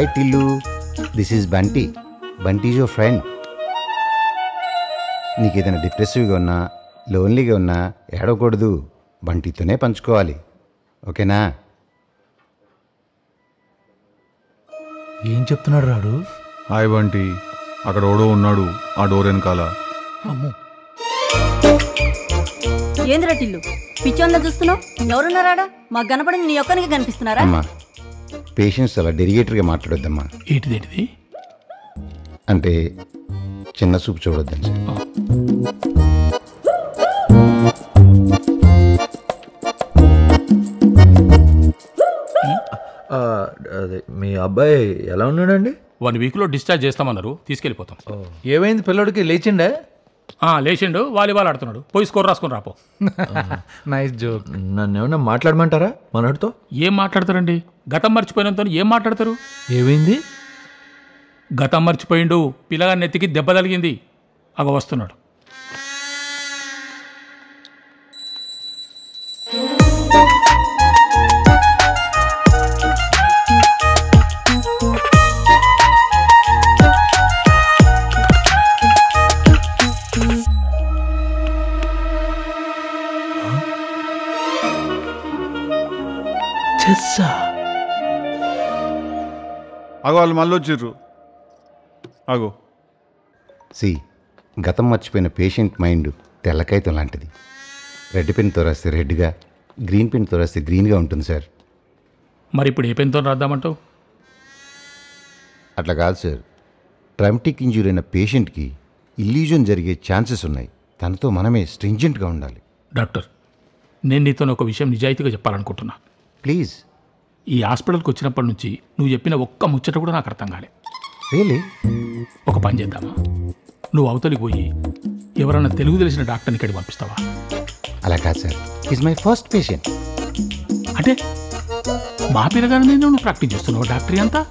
Hi Tillu, this is Bunty. Bunty is your friend. నీకు ఏదైనా డిప్రెసివ్గా ఉన్నా, లోన్లీగా ఉన్నా ఏడవకూడదు, బంటితోనే పంచుకోవాలి. ఓకేనా? ఏం చెప్తున్నాడు రాడు? హాయ్ బంటి, అక్కడ ఓడో ఉన్నాడు ఆ డోర్ వెనకాల. ఏంద్రా టిల్లు పిచ్చోన్లా చూస్తున్నావు? ఎవరున్నారాడా? మాకు కనపడింది నీ ఒక్కనికి కనిపిస్తున్నారా? అమ్మా, పేషెంట్స్ అలా డెరిగేటర్గా మాట్లాడొద్దమ్మా. ఏంటిదేంటిది? అంటే చిన్న చూపు చూడొద్దని సార్. అదే మీ అబ్బాయి ఎలా ఉన్నాడండి? 1 వీక్లో డిశ్చార్జ్ చేస్తామన్నారు, తీసుకెళ్ళిపోతాం. ఏమైంది పిల్లడికి? లేచిండే? లేచిండు, వాలీబాల్ ఆడుతున్నాడు. పోయి స్కోర్ రాసుకొని రాపో. Nice joke. నన్ను ఏమన్నా మాట్లాడమంటారా మనోడితో? ఏం మాట్లాడతారండి? గతం మర్చిపోయినంత ఏం మాట్లాడతారు? ఏమైంది? గతం మర్చిపోయిండు, పిల్లగా నెత్తికి దెబ్బ తగిలింది, అగ వస్తున్నాడు. అగో వాళ్ళు మళ్ళీ వచ్చిర్రు. అగో గతం మర్చిపోయిన పేషెంట్ మైండ్ తెల్లకాయతం లాంటిది. రెడ్ పెన్తో రాస్తే రెడ్గా, గ్రీన్ పెన్తో రాస్తే గ్రీన్గా ఉంటుంది సార్. మరి ఇప్పుడు ఏ పెన్తో రాద్దామంటావు? అట్లా కాదు సార్. ట్రామాటిక్ ఇంజ్యూరీ అయిన పేషెంట్కి ఇల్యూజన్ జరిగే ఛాన్సెస్ ఉన్నాయి. తనతో మనమే స్ట్రింజెంట్గా ఉండాలి. డాక్టర్, నేను నీతో ఒక విషయం నిజాయితీగా చెప్పాలనుకుంటున్నా. ప్లీజ్. ఈ హాస్పిటల్కి వచ్చినప్పటి నుంచి నువ్వు చెప్పిన ఒక్క ముచ్చట కూడా నాకు అర్థం కాలే. రియలీ? ఒక పని చేద్దామా? నువ్వు అవతలికి పోయి ఎవరన్నా తెలుగు తెలిసిన డాక్టర్ని ఇక్కడికి పంపిస్తావా? అలా కాదు sir, is my first patient. అంటే మా పిల్లగానే నువ్వు ప్రాక్టీస్ చేస్తున్నావు డాక్టరీ అంతా?